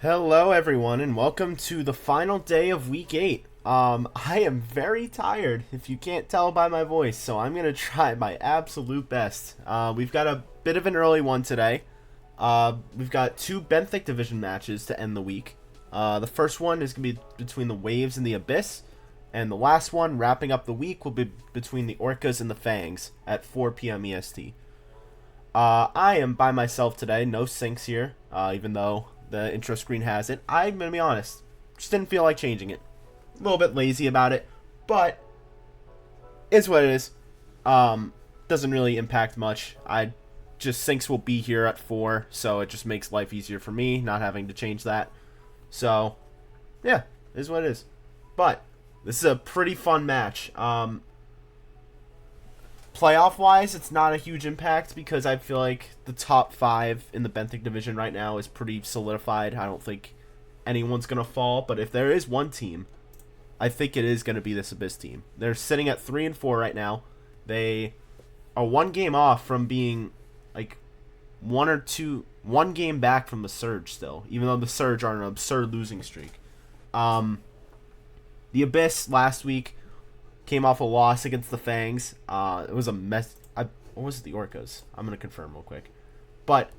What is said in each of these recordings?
Hello, everyone, and welcome to the final day of week 8. I am very tired, if you can't tell by my voice, so I'm going to try my absolute best. We've got a bit of an early one today. We've got two Benthic Division matches to end the week. The first one is going to be between the Waves and the Abyss, and the last one, wrapping up the week, will be between the Orcas and the Fangs at 4 p.m. EST. I am by myself today, no syncs here, even though the intro screen has it. I'm going to be honest, just didn't feel like changing it. A little bit lazy about it, but it's what it is. Doesn't really impact much. Syncs will be here at 4, so it just makes life easier for me, not having to change that. So, yeah, it is what it is. But, this is a pretty fun match. Playoff-wise, it's not a huge impact because I feel like the top 5 in the Benthic Division right now is pretty solidified. I don't think anyone's going to fall, but if there is one team, I think it is going to be this Abyss team. They're sitting at 3 and 4 right now. They are one game off from being like one game back from the Surge still, even though the Surge are on an absurd losing streak. The Abyss last week came off a loss against the Fangs. It was a mess. What was it? The Orcas. I'm gonna confirm real quick, but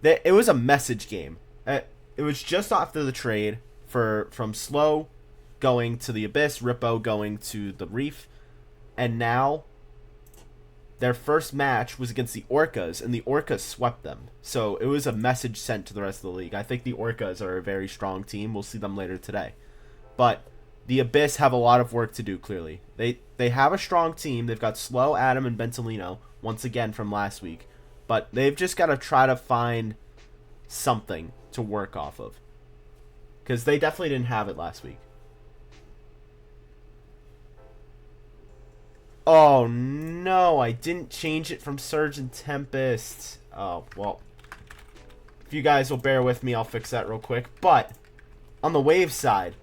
it was a message game. It was just after the trade from Slow going to the Abyss, Rippo going to the Reef, and now their first match was against the Orcas, and the Orcas swept them. So it was a message sent to the rest of the league. I think the Orcas are a very strong team. We'll see them later today, but the Abyss have a lot of work to do, clearly. They have a strong team. They've got Slow, Adam, and Bentolino, once again from last week. But they've just got to try to find something to work off of. Because they definitely didn't have it last week. Oh, no, I didn't change it from Surge and Tempest. Oh, well. If you guys will bear with me, I'll fix that real quick. But, on the Wave side,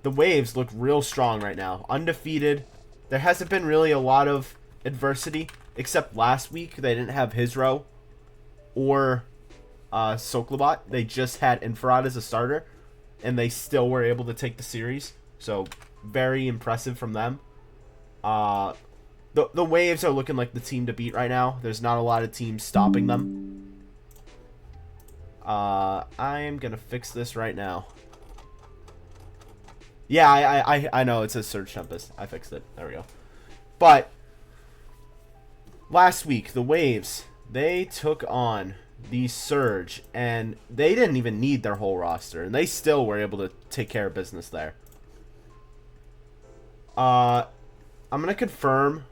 the Waves look real strong right now. Undefeated. There hasn't been really a lot of adversity, except last week they didn't have Hizro or Soklobot. They just had Infrared as a starter, and they still were able to take the series. So, very impressive from them. The Waves are looking like the team to beat right now. There's not a lot of teams stopping them. I am going to fix this right now. Yeah, I know, it says Surge Tempest. I fixed it. There we go. But, last week, the Waves, they took on the Surge, and they didn't even need their whole roster, and they still were able to take care of business there. I'm going to confirm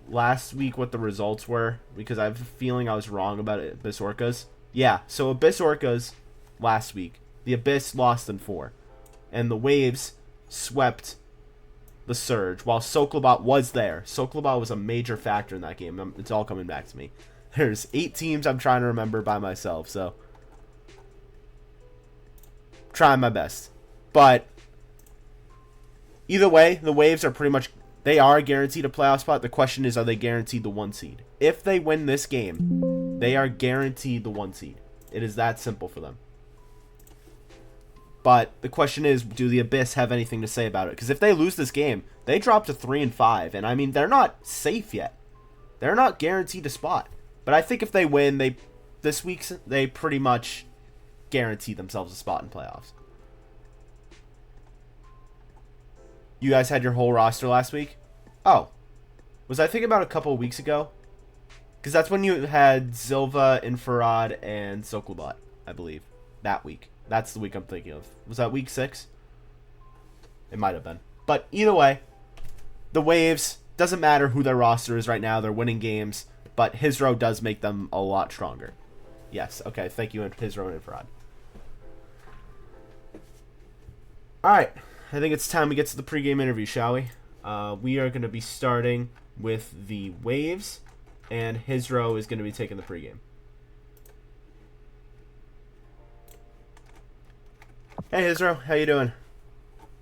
last week what the results were, because I have a feeling I was wrong about Abyss Orcas. Yeah, so Abyss Orcas last week, the Abyss lost in 4, and the Waves swept the Surge while Soklobot was there. Soklobot was a major factor in that game. It's all coming back to me. There's 8 teams I'm trying to remember by myself, so trying my best. But either way, the Waves are pretty much, they are guaranteed a playoff spot. The question is, are they guaranteed the 1 seed? If they win this game, they are guaranteed the 1 seed. It is that simple for them. But the question is, do the Abyss have anything to say about it? Because if they lose this game, they drop to 3 and 5, and I mean, they're not safe yet. They're not guaranteed a spot. But I think if they win, this week they pretty much guarantee themselves a spot in playoffs. You guys had your whole roster last week? Oh, was I thinking about a couple of weeks ago? Because that's when you had Zilva, Infrared, and Soklobot, I believe, that week. That's the week I'm thinking of. Was that week 6? It might have been. But either way, the Waves, doesn't matter who their roster is right now. They're winning games. But Hizro does make them a lot stronger. Yes, okay. Thank you, Hizro and Infrared. Alright. I think it's time we get to the pregame interview, shall we? We are going to be starting with the Waves. And Hizro is going to be taking the pregame. Hey, Hizro, how you doing?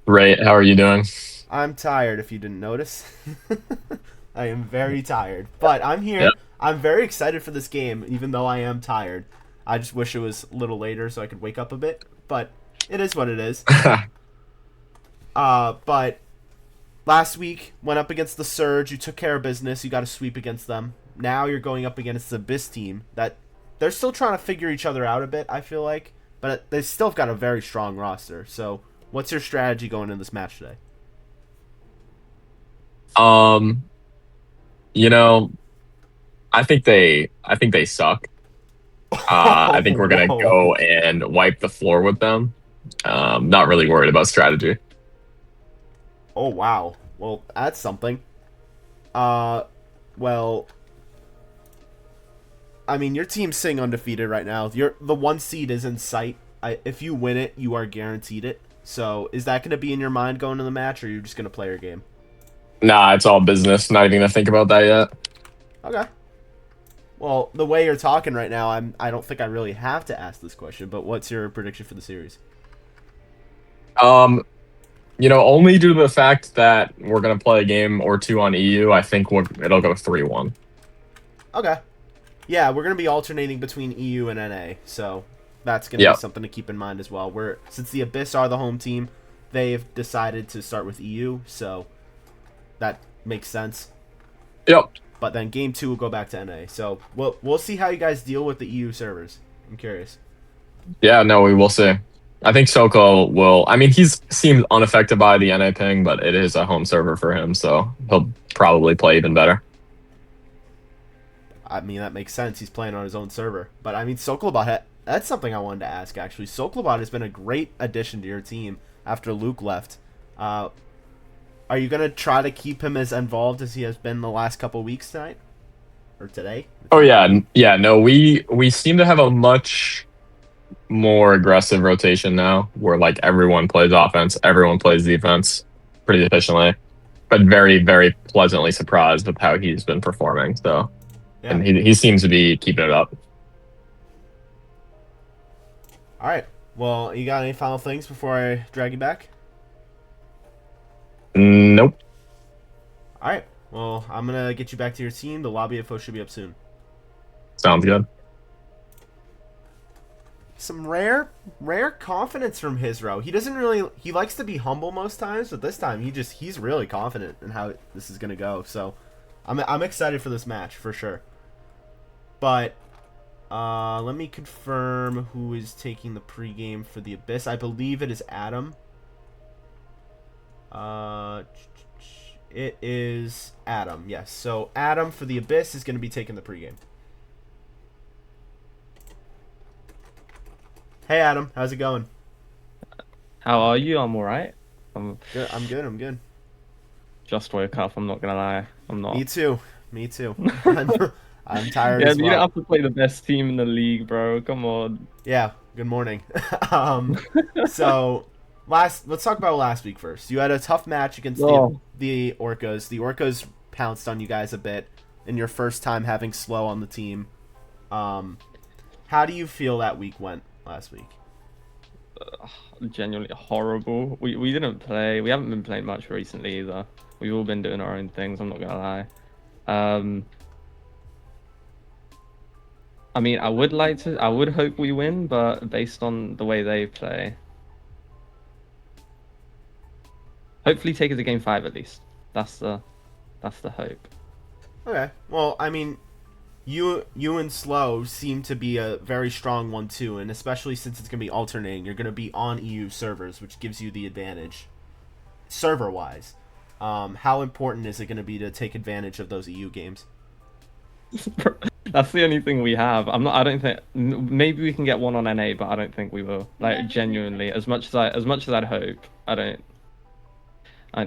Right. How are you doing? I'm tired, if you didn't notice. I am very tired, but I'm Yeah. here. I'm very excited for this game, even though I am tired. I just wish it was a little later so I could wake up a bit, but It is what it is. But last week went up against the Surge. You took care of business. You got a sweep against them. Now you're going up against the Abyss team that they're still trying to figure each other out a bit, I feel like. But they still got a very strong roster. So what's your strategy going in this match today? Um, you know, I think they suck. I think we're gonna Whoa. go and wipe the floor with them. Not really worried about strategy. Oh, wow. Well, that's something. Uh, well, I mean, your team's sitting undefeated right now. The 1 seed is in sight. If you win it, you are guaranteed it. So, is that going to be in your mind going to the match, or are you just going to play your game? Nah, it's all business. Not even gonna think about that yet. Okay. Well, the way you're talking right now, I don't think I really have to ask this question. But what's your prediction for the series? Um, only due to the fact that we're gonna play a game or two on EU, I think it'll go 3-1. Okay. Yeah, we're going to be alternating between EU and NA, so that's going to be Yep. something to keep in mind as well. Since the Abyss are the home team, they've decided to start with EU, so that makes sense. Yep. But then game 2 will go back to NA. So we'll see how you guys deal with the EU servers. I'm curious. Yeah, no, we will see. I think Soko will. I mean, he's seemed unaffected by the NA ping, but it is a home server for him, so he'll probably play even better. I mean, that makes sense. He's playing on his own server. But I mean, Sokolobot, that's something I wanted to ask, actually. Sokolobot has been a great addition to your team after Luke left. Are you going to try to keep him as involved as he has been the last couple weeks tonight? Or today? Oh yeah, yeah. No, we seem to have a much more aggressive rotation now, where like everyone plays offense, everyone plays defense pretty efficiently, but very, very pleasantly surprised with how he's been performing. So, Yeah. and he seems to be keeping it up. All right. Well, you got any final things before I drag you back? Nope. All right. Well, I'm going to get you back to your team. The lobby info should be up soon. Sounds good. Some rare confidence from Hizro. He likes to be humble most times, but this time he's really confident in how this is going to go. So, I'm excited for this match for sure. But let me confirm who is taking the pregame for the Abyss. I believe it is Adam. It is Adam. Yes. So Adam for the Abyss is going to be taking the pregame. Hey Adam, how's it going? How are you? I'm alright. I'm Good. I'm good. I'm good. just woke up, I'm not gonna lie. I'm not. Me too. Me too. I'm tired Yeah, as but you don't well. have to play the best team in the league, bro. Come on. Yeah. Good morning. So let's talk about last week first. You had a tough match against Oh. the Orcas. The Orcas pounced on you guys a bit in your first time having slow on the team. How do you feel that week went last week? Genuinely horrible. We didn't play. We haven't been playing much recently either. We've all been doing our own things, I'm not gonna lie. I mean, I would hope we win, but based on the way they play, hopefully take it to game 5 at least. That's the hope. Okay. Well, I mean, you and Slow seem to be a very strong one too, and especially since it's gonna be alternating, you're gonna be on EU servers, which gives you the advantage, server wise. How important is it gonna be to take advantage of those EU games? That's the only thing we have. I don't think. Maybe we can get one on NA, but I don't think we will. Like genuinely, as much as I'd hope, I don't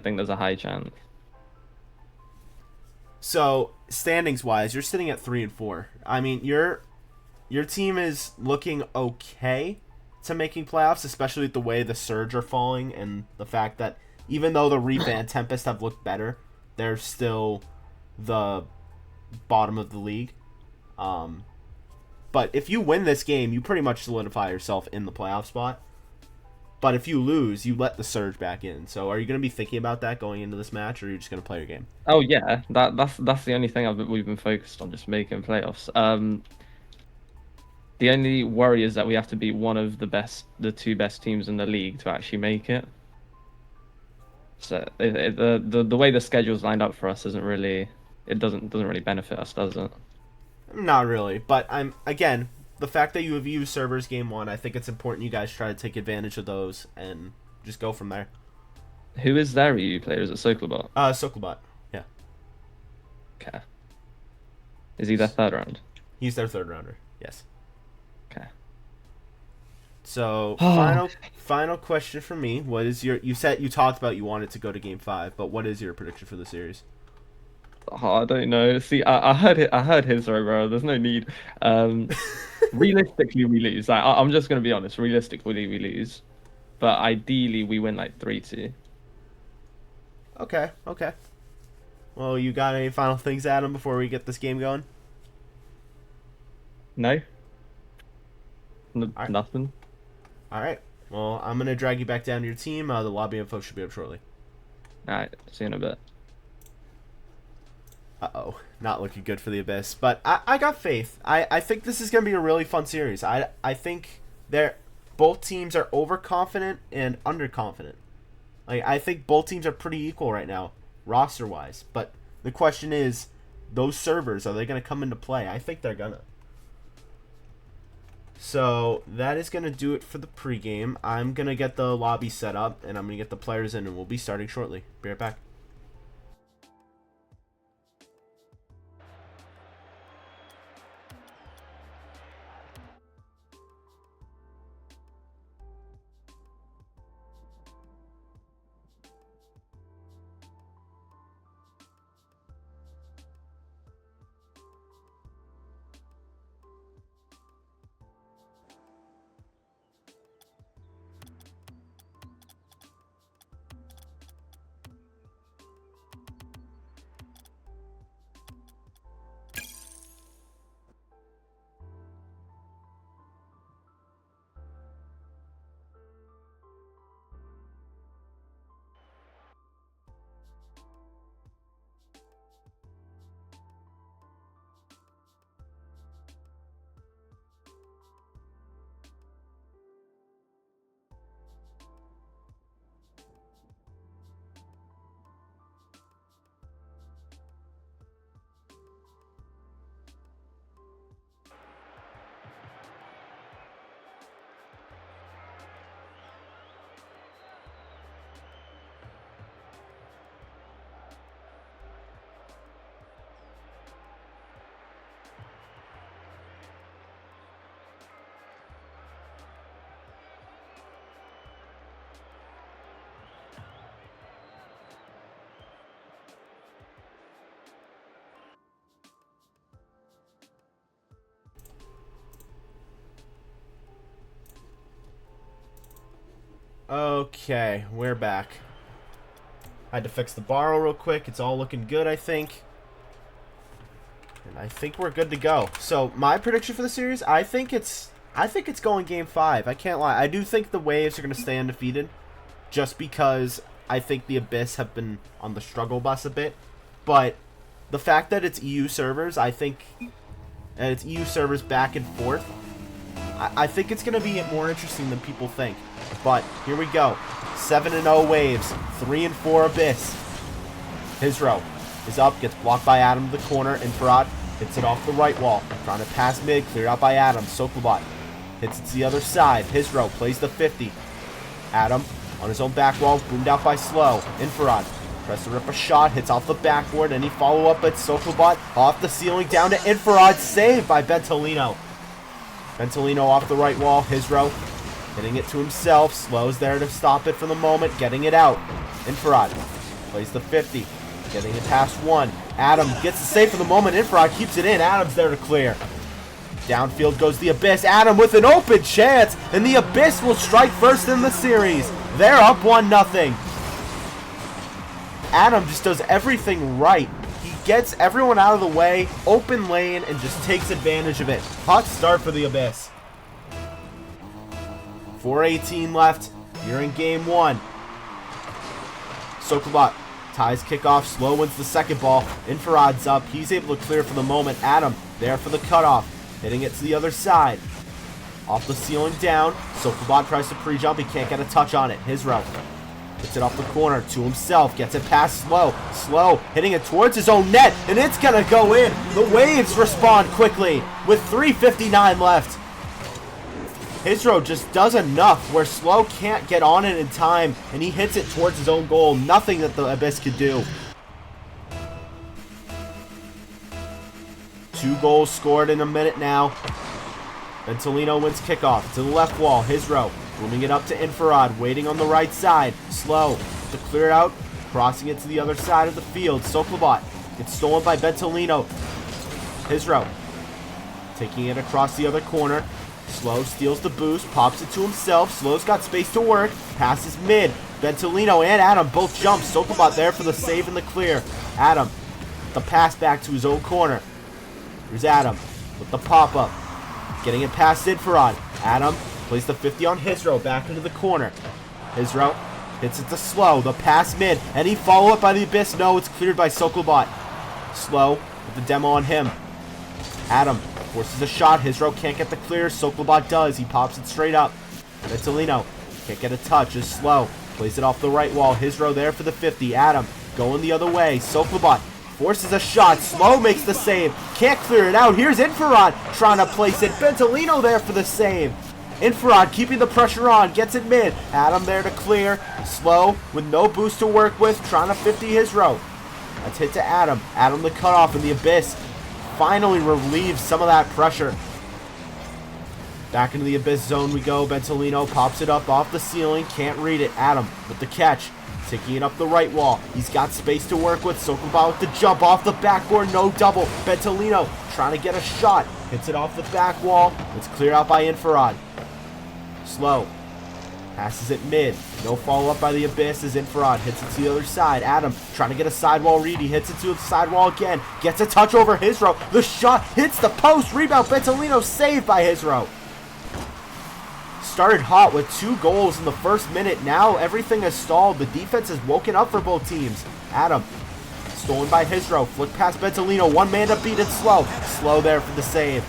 think there's a high chance. So standings wise, you're sitting at 3 and 4. I mean, your team is looking okay to making playoffs, especially with the way the Surge are falling and the fact that even though the Reap and Tempest have looked better, they're still the bottom of the league. But if you win this game, you pretty much solidify yourself in the playoff spot. But if you lose, you let the Surge back in. So are you going to be thinking about that going into this match, or are you just going to play your game? Oh yeah, that's the only thing we've been focused on, just making playoffs. The only worry is that we have to be one of the two best teams in the league to actually make it. So the way the schedule's lined up for us isn't really, it doesn't really benefit us, does it? Not really, but again, the fact that you have used servers game 1, I think it's important you guys try to take advantage of those and just go from there. Who is their EU player? Is it Soklobot? Soklobot, yeah. Okay. Is he their third round? He's their third rounder, yes. Okay. So final question for me. What is your? You talked about you wanted to go to Game 5, but what is your prediction for the series? Oh, I don't know. See, I heard it. I heard his, bro. There's no need. Realistically, we lose. Like, I'm just gonna be honest. Realistically, we lose, but ideally, we win like 3-2. Okay. Well, you got any final things, Adam, before we get this game going? No. Alright. Nothing. All right. Well, I'm gonna drag you back down to your team. The lobby info should be up shortly. All right. See you in a bit. Uh-oh. Not looking good for the Abyss. But I got faith. I think this is going to be a really fun series. I think both teams are overconfident and underconfident. Like, I think both teams are pretty equal right now, roster-wise. But the question is, those servers, are they going to come into play? I think they're going to. So, that is going to do it for the pregame. I'm going to get the lobby set up, and I'm going to get the players in, and we'll be starting shortly. Be right back. Okay, we're back. I had to fix the borrow real quick. It's all looking good, I think. And I think we're good to go. So, my prediction for the series, I think it's going Game 5. I can't lie. I do think the Waves are going to stay undefeated. Just because I think the Abyss have been on the struggle bus a bit. But the fact that it's EU servers, I think... And it's EU servers back and forth. I think it's going to be more interesting than people think. But here we go. 7-0 Waves. 3-4 Abyss. Hizro is up. Gets blocked by Adam to the corner. Infrared hits it off the right wall. Trying to pass mid. Cleared out by Adam. Soklobot hits it to the other side. Hizro plays the 50. Adam on his own back wall. Boomed out by Slow. Infrared tries to rip a shot. Hits off the backboard. Any follow-up at Soklobot. Off the ceiling. Down to Infrared. Saved by Bentolino. Bentolino off the right wall. Hizro hitting it to himself. Slow's there to stop it for the moment. Getting it out. Infrared plays the 50. Getting it past one. Adam gets the save for the moment. Infrared keeps it in. Adam's there to clear. Downfield goes the Abyss. Adam with an open chance. And the Abyss will strike first in the series. They're up 1-0. Adam just does everything right. He gets everyone out of the way, open lane, and just takes advantage of it. Hot start for the Abyss. 4:18 left. You're in game 1. Soklobot ties kickoff. Slow wins the second ball. Infrared's up. He's able to clear for the moment. Adam there for the cutoff. Hitting it to the other side. Off the ceiling down. Sokolbot tries to pre-jump. He can't get a touch on it. Hizro gets it off the corner to himself. Gets it past Slow. Slow hitting it towards his own net. And it's going to go in. The Waves respond quickly with 3:59 left. Hizro just does enough where Slow can't get on it in time. And he hits it towards his own goal. Nothing that the Abyss could do. 2 goals scored in a minute now. Bentolino wins kickoff to the left wall. Hizro booming it up to Infrared, waiting on the right side. Slow to clear it out, crossing it to the other side of the field. Sokolbot gets stolen by Bentolino. Hizro taking it across the other corner. Slow steals the boost, pops it to himself. Slow's got space to work, passes mid. Bentolino and Adam both jump. Sokolbot there for the save and the clear. Adam, the pass back to his own corner. Here's Adam with the pop-up. Getting it past Infrared. Adam plays the 50 on Hizro back into the corner. Hizro hits it to Slow. The pass mid. Any follow-up by the Abyss? No, it's cleared by Sokolbot. Slow with the demo on him. Adam forces a shot. Hizro can't get the clear. Sokolbot does. He pops it straight up. Bentolino can't get a touch. Is Slow. Plays it off the right wall. Hizro there for the 50. Adam going the other way. Sokolbot forces a shot. Slow makes the save. Can't clear it out. Here's Infrared trying to place it. Bentolino there for the save. Infrared keeping the pressure on. Gets it mid. Adam there to clear. Slow with no boost to work with. Trying to 50 Hizro. That's hit to Adam. Adam the cutoff, and the Abyss finally relieves some of that pressure. Back into the Abyss zone we go. Bentolino pops it up off the ceiling. Can't read it. Adam with the catch. Taking it up the right wall. He's got space to work with. Sokolbot with the jump off the backboard. No double. Bentolino trying to get a shot. Hits it off the back wall. It's cleared out by Infrared. Slow passes it mid. No follow-up by the Abyss as Infrared hits it to the other side. Adam trying to get a sidewall read. He hits it to the sidewall again. Gets a touch over Hizro. The shot hits the post. Rebound. Bentolino saved by Hizro. Started hot with 2 goals in the first minute. Now everything has stalled. The defense has woken up for both teams. Adam, stolen by Hizro. Flick past Bentolino. One man to beat it. Slow. Slow there for the save.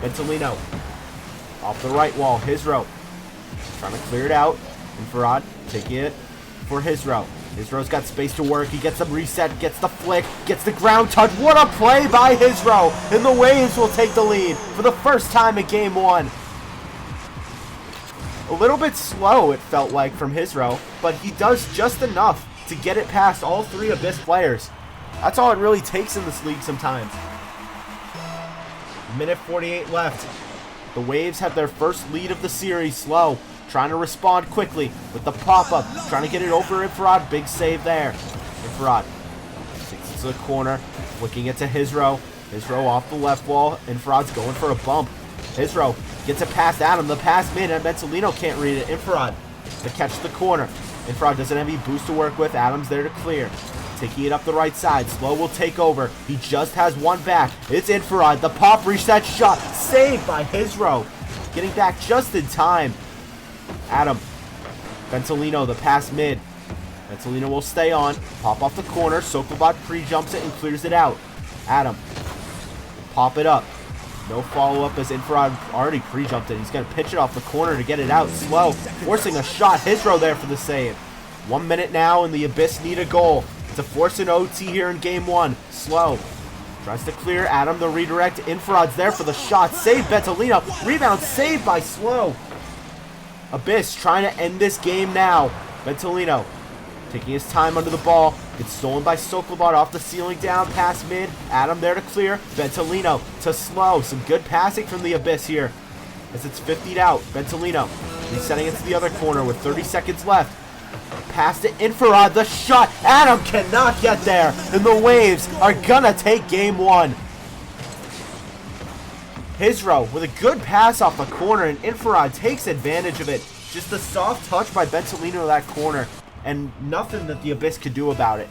Bentolino off the right wall. Hizro trying to clear it out. Infrared taking it for Hizro. Hizro's got space to work. He gets the reset. Gets the flick. Gets the ground touch. What a play by Hizro. And the Waves will take the lead for the first time in Game 1. A little bit slow, it felt like, from Hizro, but he does just enough to get it past all 3 Abyss players. That's all it really takes in this league sometimes. Minute 48 left. The Waves have their first lead of the series. Slow trying to respond quickly with the pop-up, trying to get it over Infrared. Big save there. Infrared takes it to the corner, flicking it to Hizro. Hizro off the left wall. Infrared's going for a bump. Hizro gets it past Adam. The pass mid, and Bentolino can't read it. Infrared to catch the corner. Infrared doesn't have any boost to work with. Adam's there to clear. Taking it up the right side. Slow will take over. He just has one back. It's Infrared. The pop reset shot. Saved by Hizro. Getting back just in time. Adam. Bentolino, the pass mid. Bentolino will stay on. Pop off the corner. Sokolbot pre-jumps it and clears it out. Adam. Pop it up. No follow-up as Infrared already pre-jumped it. He's going to pitch it off the corner to get it out. Slow, forcing a shot. Hizro there for the save. 1 minute now, and the Abyss need a goal to force an OT here in Game 1. Slow tries to clear. Adam the redirect. Infrared's there for the shot. Save Bentolino. Rebound saved by Slow. Abyss trying to end this game now. Bentolino taking his time under the ball. It's stolen by Sokolbot off the ceiling down, past mid. Adam there to clear. Bentolino to Slow. Some good passing from the Abyss here as it's 50'd out. Bentolino resetting it to the other corner with 30 seconds left. Pass to Infrared. The shot. Adam cannot get there. And the Waves are gonna take Game 1. Hizro with a good pass off the corner, and Infrared takes advantage of it. Just a soft touch by Bentolino to that corner, and nothing that the Abyss could do about it.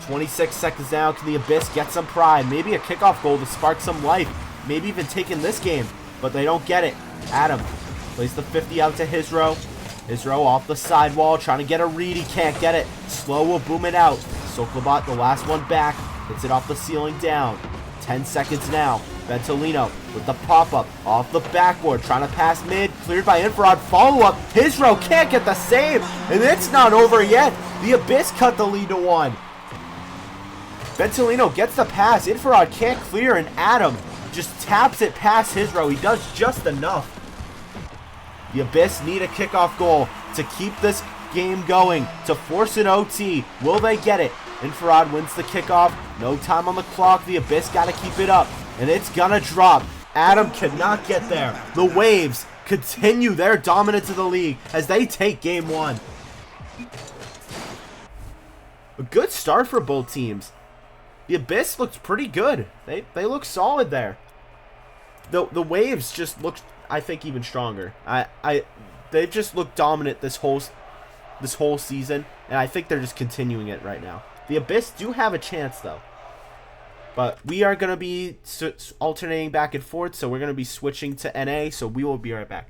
26 seconds now. Can the Abyss get some pride? Maybe a kickoff goal to spark some life. Maybe even taking this game, but they don't get it. Adam plays the 50 out to Hizro. Hizro off the sidewall, trying to get a read. He can't get it. Slow will boom it out. Sokolbot, the last one back, hits it off the ceiling down. 10 seconds now. Bentolino with the pop-up off the backboard, trying to pass mid, cleared by Infrared, follow-up. Hisro can't get the save, and it's not over yet. The Abyss cut the lead to 1. Bentolino gets the pass, Infrared can't clear, and Adam just taps it past Hisro. He does just enough. The Abyss need a kickoff goal to keep this game going, to force an OT. Will they get it? Infrared wins the kickoff. No time on the clock. The Abyss got to keep it up, and it's gonna drop. Adam cannot get there. The Waves continue their dominance of the league as they take game 1. A good start for both teams. The Abyss looked pretty good. They look solid there. The Waves just looked, I think, even stronger. They've just looked dominant this whole season, and I think they're just continuing it right now. The Abyss do have a chance, though. But we are going to be alternating back and forth, so we're going to be switching to NA, so we will be right back.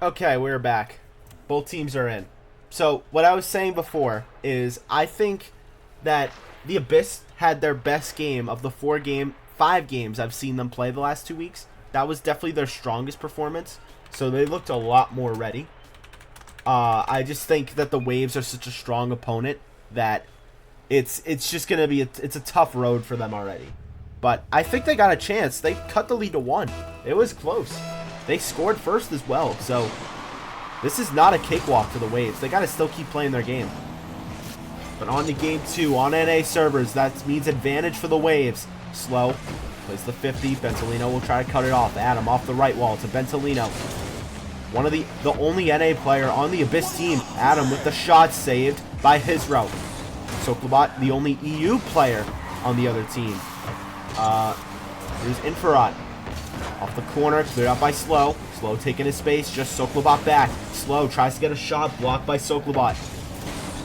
Okay, we're back. Both teams are in. So, what I was saying before is I think that the Abyss had their best game of the 5 games I've seen them play the last 2 weeks. That was definitely their strongest performance. So, they looked a lot more ready. I just think that the Waves are such a strong opponent that it's just going to be it's a tough road for them already. But I think they got a chance. They cut the lead to 1. It was close. They scored first as well, so this is not a cakewalk for the Waves. They got to still keep playing their game. But on to game 2 on NA servers. That means advantage for the Waves. Slow. Plays the 50. Bentolino will try to cut it off. Adam off the right wall to Bentolino. One of the only NA player on the Abyss team. Adam with the shot saved by Hisro. Soklobot, the only EU player on the other team. Here's Infrared. Off the corner, cleared out by Slow. Slow taking his space, just Soklobot back. Slow tries to get a shot, blocked by Soklobot.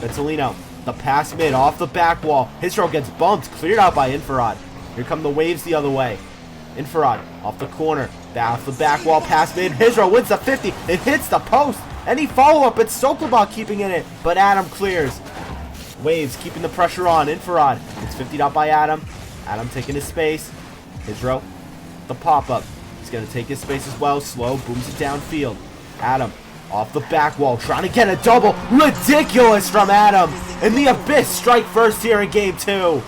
Bentolino, the pass mid, off the back wall. Hisro gets bumped, cleared out by Infrared. Here come the Waves the other way. Infrared, off the corner, off the back wall, pass mid. Hisro wins the 50, it hits the post. Any follow-up, it's Soklobot keeping in it, but Adam clears. Waves keeping the pressure on. Infrared, it's 50'd out by Adam. Adam taking his space. Hisro, the pop-up. He's going to take his space as well. Slow, booms it downfield. Adam, off the back wall, trying to get a double. Ridiculous from Adam. And the Abyss strike first here in game 2.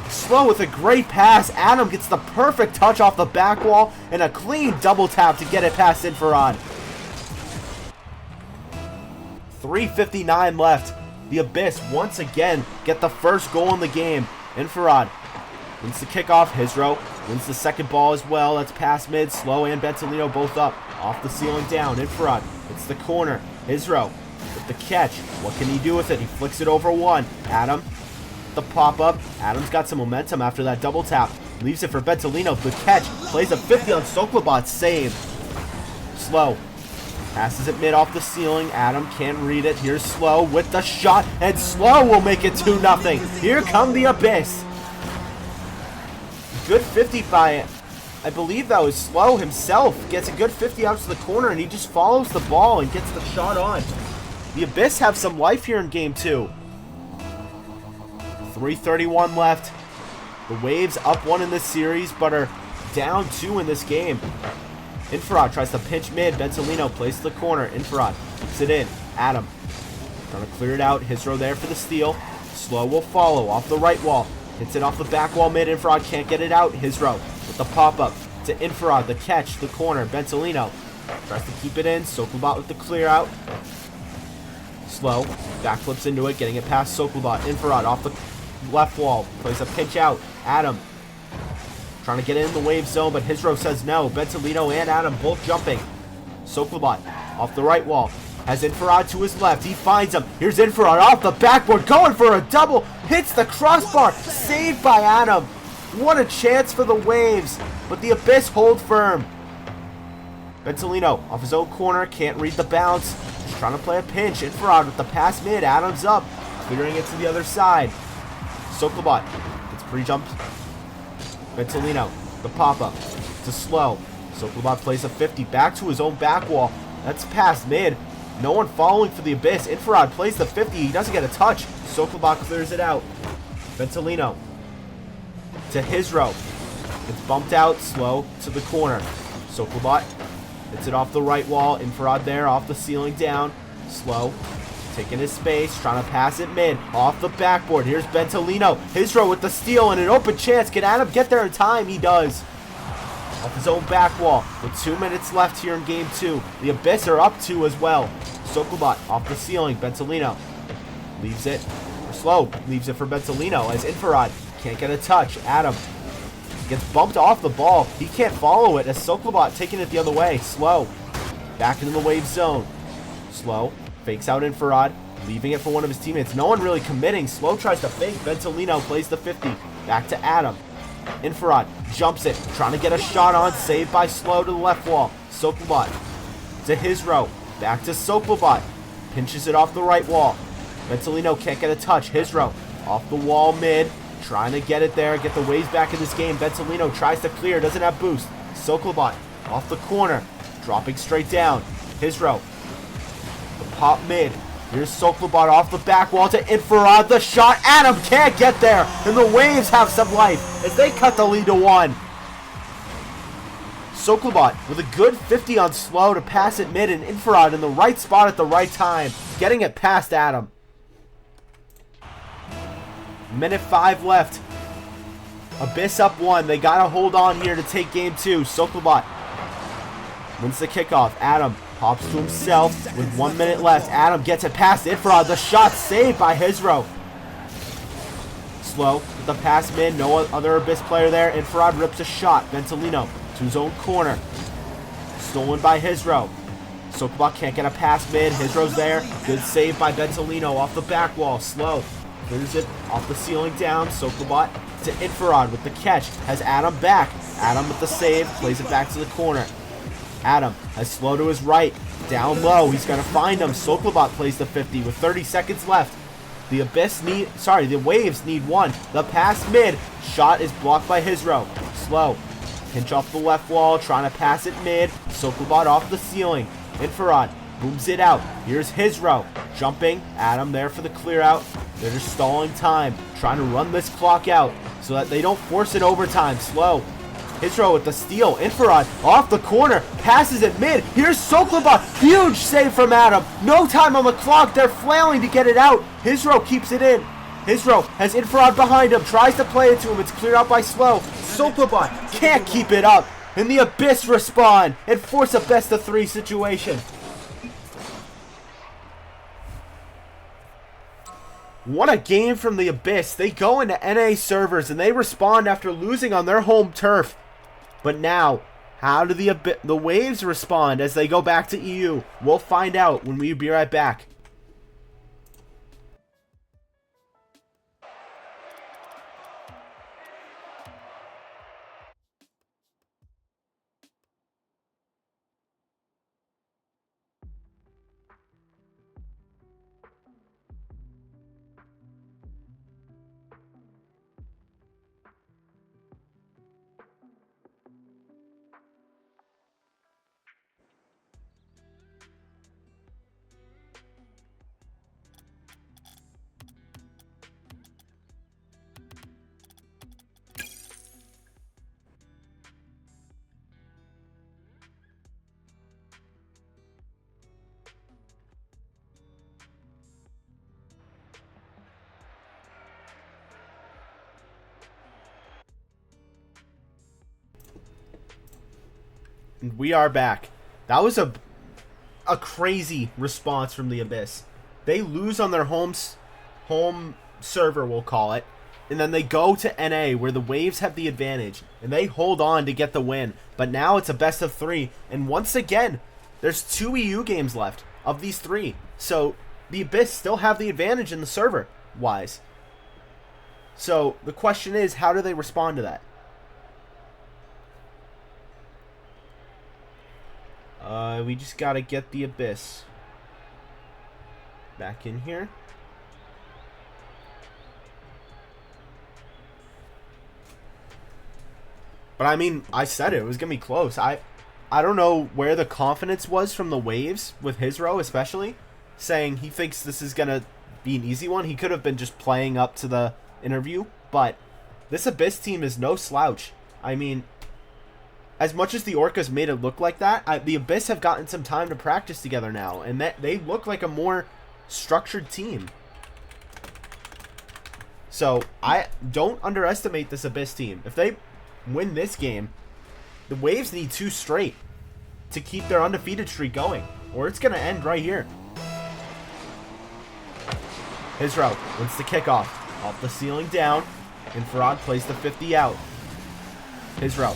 Slow with a great pass. Adam gets the perfect touch off the back wall and a clean double tap to get it past Infrared. 3:59 left. The Abyss once again get the first goal in the game. Infrared wins the kickoff. Hisro wins the second ball as well. That's pass mid. Slow and Bentolino both up. Off the ceiling down. Infrared. It's the corner. Hisro with the catch. What can he do with it? He flicks it over 1. Adam, the pop-up. Adam's got some momentum after that double tap. Leaves it for Bentolino. The catch. Plays a 50 on Soklobot's save. Slow passes it mid off the ceiling. Adam can't read it. Here's Slow with the shot. And Slow will make it 2-0. Here come the Abyss. Good 50 by, I believe that was Slow himself. Gets a good 50 out to the corner, and he just follows the ball and gets the shot on. The Abyss have some life here in game 2. 3:31 left. The Waves up 1 in this series, but are down 2 in this game. Infrared tries to pinch mid. Bentolino plays the corner. Infrared puts it in. Adam trying to clear it out. Hizro there for the steal. Slow will follow off the right wall. Hits it off the back wall mid. Infrared can't get it out. Hizro with the pop-up to Infrared. The catch, the corner. Bentolino tries to keep it in. Sokulbot with the clear out. Slow. Backflips into it. Getting it past Sokulbot. Infrared off the left wall. Plays a pinch out. Adam trying to get in the wave zone, but Hizro says no. Bentolino and Adam both jumping. Sokulbot off the right wall. Has Infrared to his left. He finds him. Here's Infrared off the backboard. Going for a double. Hits the crossbar. Saved by Adam. What a chance for the Waves. But the Abyss hold firm. Bentolino off his own corner. Can't read the bounce. Just trying to play a pinch. Infrared with the pass mid. Adam's up. Clearing it to the other side. Sokulbot gets pre-jumped. Bentolino, the pop-up to Slow. Sokulbot plays a 50 back to his own back wall. That's past mid. No one following for the Abyss. Infrared plays the 50. He doesn't get a touch. Sokulbot clears it out. Bentolino to Hizro. It's bumped out. Slow to the corner. Sokulbot hits it off the right wall. Infrared there off the ceiling down. Slow taking his space, trying to pass it mid, off the backboard. Here's Bentolino. Hizro with the steal and an open chance. Can Adam get there in time? He does. Off his own back wall with 2 minutes left here in game 2. The Abyss are up 2 as well. Sokulbot off the ceiling. Bentolino leaves it. Slow leaves it for Bentolino as Infrared can't get a touch. Adam gets bumped off the ball. He can't follow it as Sokulbot taking it the other way. Slow back into the wave zone. Slow fakes out Infrared, leaving it for one of his teammates. No one really committing. Slow tries to fake. Bentolino plays the 50. Back to Adam. Infrared jumps it, trying to get a shot on. Saved by Slow to the left wall. Sokulbot to Hizro. Back to Sokulbot. Pinches it off the right wall. Bentolino can't get a touch. Hizro off the wall mid. Trying to get it there. Get the Waves back in this game. Bentolino tries to clear. Doesn't have boost. Sokulbot off the corner. Dropping straight down. Hizro. The pop mid. Here's Sokulbot off the back wall to Infrared. The shot. Adam can't get there. And the Waves have some life as they cut the lead to 1. Sokulbot with a good 50 on Slow to pass it mid, and Infrared in the right spot at the right time. Getting it past Adam. Minute 5 left. Abyss up 1. They got to hold on here to take game 2. Sokulbot wins the kickoff. Adam pops to himself with 1 minute left. Adam gets it past Infrared. The shot saved by Hizro. Slow with the pass mid. No other Abyss player there. Infrared rips a shot. Bentolino to his own corner. Stolen by Hizro. Sokulbot can't get a pass mid. Hizro's there. Good save by Bentolino off the back wall. Slow clears it off the ceiling down. Sokulbot to Infrared with the catch. Has Adam back. Adam with the save. Plays it back to the corner. Adam has Slow to his right. Down low. He's going to find him. Sokulbot plays the 50 with 30 seconds left. The Waves need 1. The pass mid. Shot is blocked by Hizro. Slow. Pinch off the left wall. Trying to pass it mid. Sokulbot off the ceiling. Infrared booms it out. Here's Hizro. Jumping. Adam there for the clear out. They're just stalling time. Trying to run this clock out so that they don't force it overtime. Slow. Hizro with the steal. Infrared off the corner. Passes it mid. Here's Sokulbot. Huge save from Adam. No time on the clock. They're flailing to get it out. Hizro keeps it in. Hizro has Infrared behind him. Tries to play it to him. It's cleared out by Slow. Sokulbot can't keep it up. And the Abyss respond and force a best of 3 situation. What a game from the Abyss. They go into NA servers and they respond after losing on their home turf. But now, how do the Waves respond as they go back to EU? We'll find out when we be right back. And we are back. That was a crazy response from the Abyss. They lose on their home server, we'll call it, and then they go to NA where the Waves have the advantage, and they hold on to get the win. But now it's a best of 3, and once again, there's 2 EU games left of these 3. So the Abyss still have the advantage in the server wise. So the question is, how do they respond to that? We just gotta get the Abyss back in here. But I mean, I said it was gonna be close. I don't know where the confidence was from the Waves with his row, especially saying he thinks this is gonna be an easy one. He could have been just playing up to the interview, but this Abyss team is no slouch. I mean, as much as the Orcas made it look like that, the Abyss have gotten some time to practice together now, and that they look like a more structured team. So I don't underestimate this Abyss team. If they win this game, the Waves need 2 straight to keep their undefeated streak going, or it's gonna end right here. His row wins the kickoff. Off the ceiling down. Infrared plays the 50 out. His row.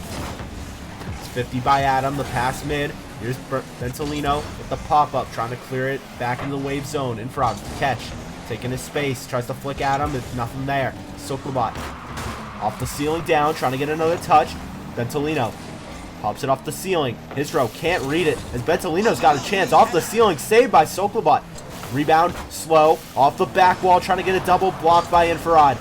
It's 50 by Adam. The pass mid. Here's Bentolino with the pop-up. Trying to clear it back in the wave zone. Infrared catch. Taking his space. Tries to flick Adam. There's nothing there. Soklobot. Off the ceiling down. Trying to get another touch. Bentolino. Pops it off the ceiling. His row can't read it. As Bentolino's got a chance. Off the ceiling. Saved by Soklobot. Rebound, slow, off the back wall, trying to get a double block by Infrared.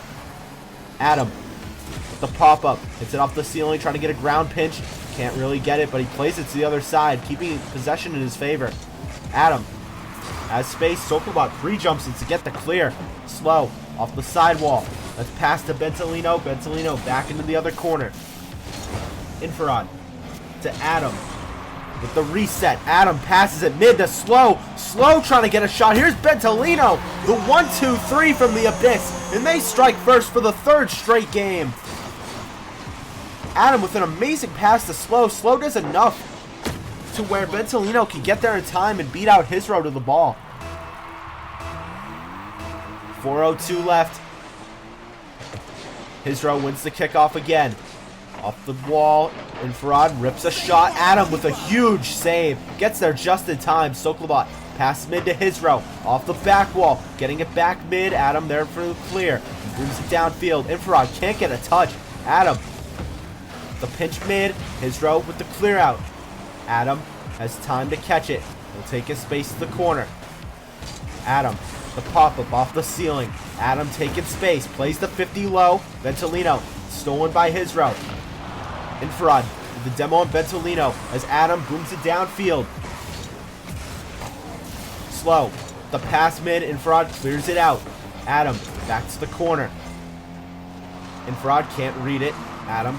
Adam, with the pop-up, hits it off the ceiling, trying to get a ground pinch. Can't really get it, but he plays it to the other side, keeping possession in his favor. Adam has space. Soklobot pre-jumps it to get the clear. Slow, off the sidewall. Let's pass to Bentolino. Bentolino back into the other corner. Infrared to Adam. With the reset, Adam passes it mid to Slow. Slow trying to get a shot. Here's Bentolino. The 1-2-3 from the Abyss. And they strike first for the 3rd straight game. Adam with an amazing pass to Slow. Slow does enough to where Bentolino can get there in time and beat out his row to the ball. 4:02 left. His row wins the kickoff again. Off the wall, Infrared rips a shot. Adam with a huge save. Gets there just in time. Soklobot pass mid to his row. Off the back wall. Getting it back mid. Adam there for the clear. Moves it downfield. Infrared can't get a touch. Adam. The pinch mid. His row with the clear out. Adam has time to catch it. He'll take his space to the corner. Adam. The pop-up off the ceiling. Adam taking space. Plays the 50 low. Bentolino. Stolen by his row. Infrared with the demo on Bentolino as Adam booms it downfield. Slow. The pass mid. Infrared clears it out. Adam back to the corner. Infrared can't read it. Adam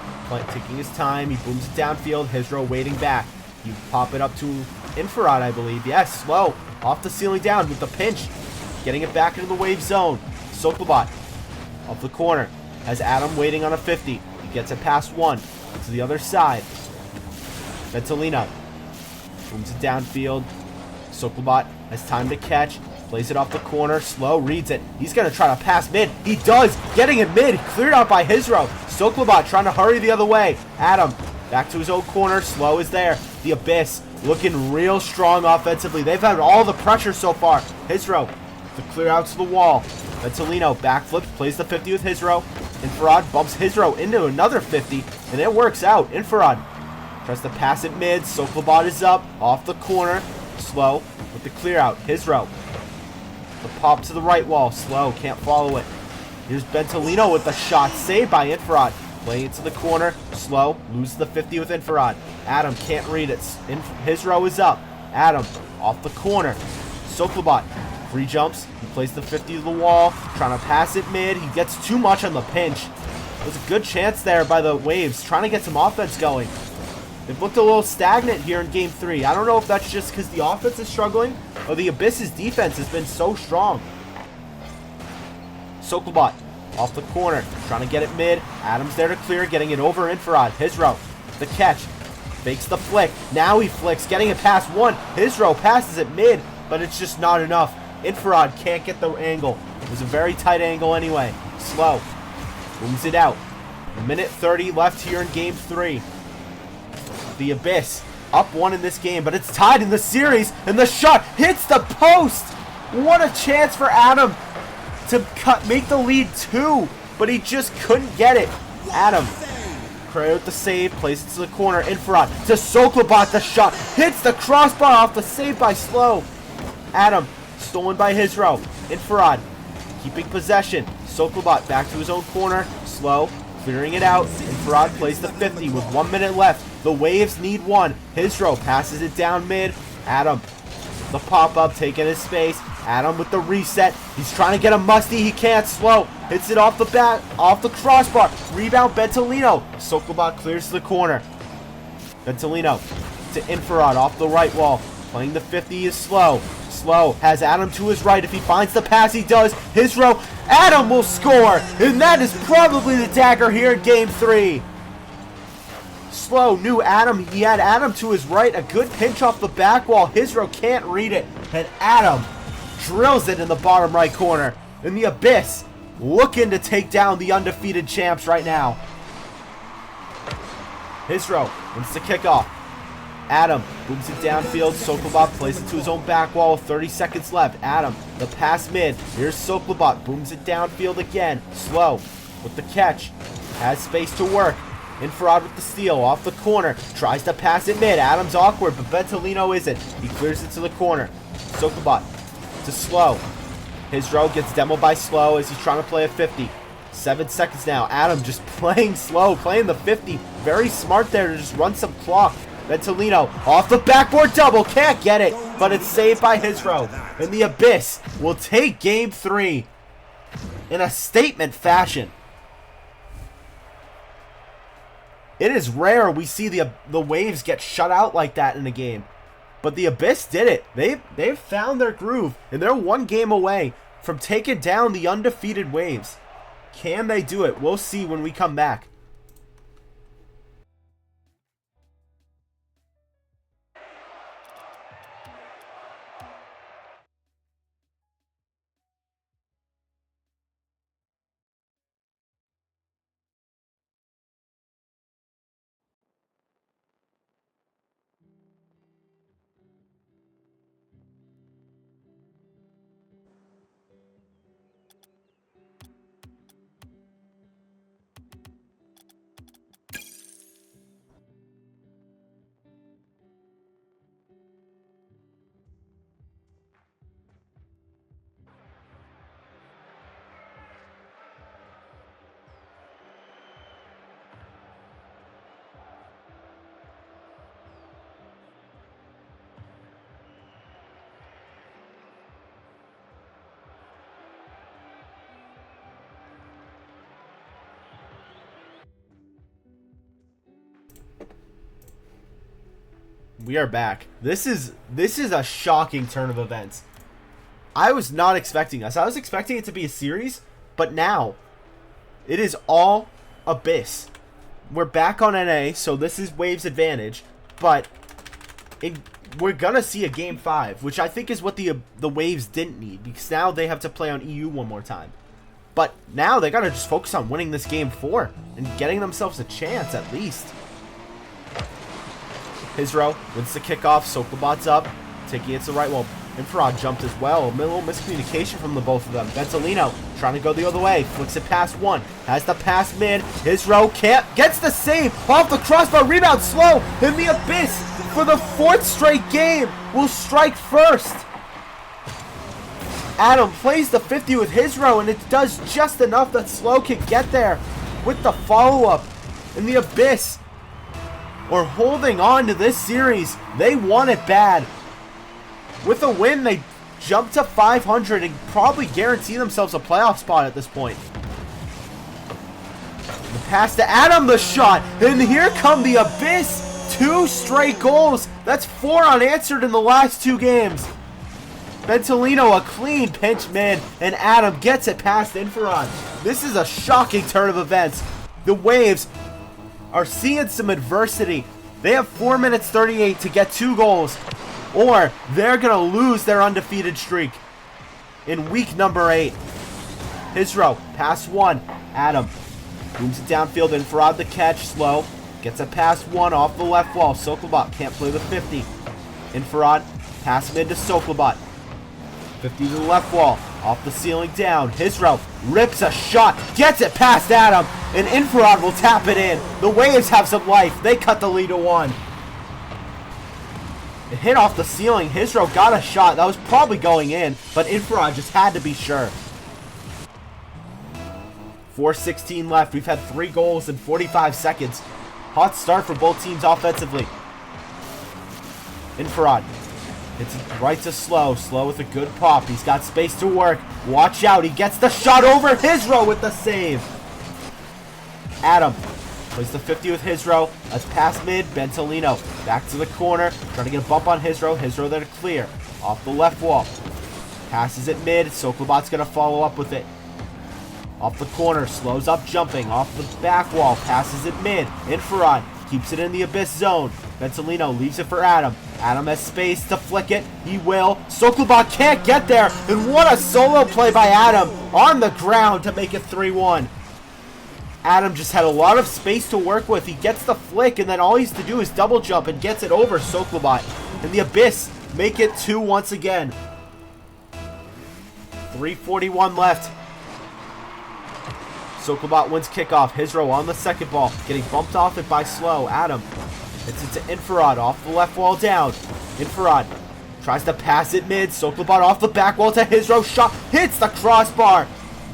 taking his time. He booms it downfield. His row waiting back. You pop it up to Infrared, I believe. Yes, Slow. Off the ceiling down with the pinch. Getting it back into the wave zone. Soklobot off the corner. Has Adam waiting on a 50. He gets it past 1. To the other side. Bentolino booms it downfield. Soklobot has time to catch. Plays it off the corner. Slow reads it. He's going to try to pass mid. He does. Getting it mid. Cleared out by his row. Soklobot trying to hurry the other way. Adam back to his own corner. Slow is there. The Abyss looking real strong offensively. They've had all the pressure so far. His row. The clear out to the wall. Bentolino backflips. Plays the 50 with his row. Infrared bumps his row into another 50, and it works out. Infrared tries to pass it mid. Soklobot is up, off the corner. Slow with the clear out. His row. The pop to the right wall. Slow, can't follow it. Here's Bentolino with the shot, saved by Infrared. Playing it to the corner. Slow, loses the 50 with Infrared. Adam can't read it. His row is up. Adam off the corner. Soklobot. Free jumps. He plays the 50 to the wall. Trying to pass it mid. He gets too much on the pinch. There's a good chance there by the Waves. Trying to get some offense going. They've looked a little stagnant here in Game 3. I don't know if that's just because the offense is struggling or the Abyss's defense has been so strong. Soklobot off the corner. Trying to get it mid. Adam's there to clear. Getting it over Infrared. His row. The catch. Fakes the flick. Now he flicks, getting it past one. Hizro passes it mid, but it's just not enough. Infrared can't get the angle. It was a very tight angle anyway. Slow. Booms it out. 1:30 left here in game 3. The Abyss up 1 in this game, but it's tied in the series, and the shot hits the post. What a chance for Adam to make the lead 2, but he just couldn't get it. Adam, Cray with the save, plays it to the corner. Infrared to Soklobot, the shot hits the crossbar off the save by Slow. Adam, stolen by Hizro. Infrared keeping possession. Soklobot back to his own corner. Slow, clearing it out. Infrared plays the 50 with 1 minute left. The Waves need 1. Hizro passes it down mid. Adam, the pop-up, taking his space. Adam with the reset. He's trying to get a musty. He can't. Slow hits it off the back, off the crossbar. Rebound, Bentolino. Soklobot clears to the corner. Bentolino to Infrared off the right wall. Playing the 50 is Slow. Slow has Adam to his right. If he finds the pass, he does. Hizro, Adam will score, and that is probably the dagger here in game 3. Slow knew Adam. He had Adam to his right. A good pinch off the back wall. Hizro can't read it, and Adam drills it in the bottom right corner. In the Abyss, looking to take down the undefeated champs right now. Hizro wins the kickoff. Adam booms it downfield. Soklobot plays it to his own back wall. 30 seconds left. Adam, the pass mid. Here's Soklobot. Booms it downfield again. Slow with the catch. Has space to work. Infrared with the steal. Off the corner. Tries to pass it mid. Adam's awkward, but Bentolino isn't. He clears it to the corner. Soklobot to Slow. Hizro gets demoed by Slow as he's trying to play a 50. 7 seconds now. Adam just playing slow. Playing the 50. Very smart there to just run some clock. Bentolino off the backboard double. Can't get it, but it's saved by Hizro. And the Abyss will take game 3 in a statement fashion. It is rare we see the Waves get shut out like that in a game. But the Abyss did it. They've found their groove, and they're 1 game away from taking down the undefeated Waves. Can they do it? We'll see when we come back. We are back. This is a shocking turn of events. I was not expecting this. I was expecting it to be a series, but now it is all Abyss. We're back on NA, so this is Waves' advantage, but we're gonna see a game 5, which I think is what the Waves didn't need, because now they have to play on EU one more time. But now they gotta just focus on winning this game 4 and getting themselves a chance at least. Hizro wins the kickoff. Soklobot's up, taking it to the right wall. Infrared jumped as well. A little miscommunication from the both of them. Bentolino trying to go the other way. Flicks it past one. Has the pass mid. Hizro can't. Gets the save. Off the crossbar. Rebound Slow. In the Abyss for the 4th straight game will strike first. Adam plays the 50 with Hizro, and it does just enough that Slow can get there with the follow-up. In the Abyss or holding on to this series. They want it bad. With a win, they jump to 500 and probably guarantee themselves a playoff spot at this point. The pass to Adam, the shot, and here come the Abyss. 2 straight goals. That's 4 unanswered in the last 2 games. Bentolino, a clean pinch mid, and Adam gets it past Infrared. This is a shocking turn of events. The Waves are seeing some adversity, They have 4 minutes 38 to get 2 goals, or they're going to lose their undefeated streak in week number 8. Hizro, pass 1. Adam moves it downfield. Infrared the catch. Slow. Gets a pass 1 off the left wall. Sokolbot can't play the 50. Infrared, pass mid to Sokolbot. 50 to the left wall. Off the ceiling down. Hizro rips a shot. Gets it past Adam. And Infrared will tap it in. The Waves have some life. They cut the lead to 1. It hit off the ceiling. Hizro got a shot. That was probably going in, but Infrared just had to be sure. 4:16 left. We've had 3 goals in 45 seconds. Hot start for both teams offensively. Infrared. It's right to Slow. Slow with a good pop. He's got space to work. Watch out. He gets the shot over Hizro with the save. Adam plays the 50 with Hizro. Let's pass mid. Bentolino back to the corner. Trying to get a bump on Hizro. Hizro there to clear. Off the left wall. Passes it mid. Sokolbot's going to follow up with it. Off the corner. Slows up jumping. Off the back wall. Passes it mid. Infrared keeps it in the abyss zone. Bentolino leaves it for Adam. Adam has space to flick it. He will. Sokolbot can't get there. And what a solo play by Adam on the ground to make it 3-1. Adam just had a lot of space to work with. He gets the flick, and then all he has to do is double jump and gets it over Sokolbot. And the Abyss make it 2 once again. 3:41 left. Sokolbot wins kickoff. Hizro on the second ball. Getting bumped off it by Slow. Adam hits it to Infrared off the left wall down. Infrared tries to pass it mid. Sokolbot off the back wall to Hizro. Shot hits the crossbar.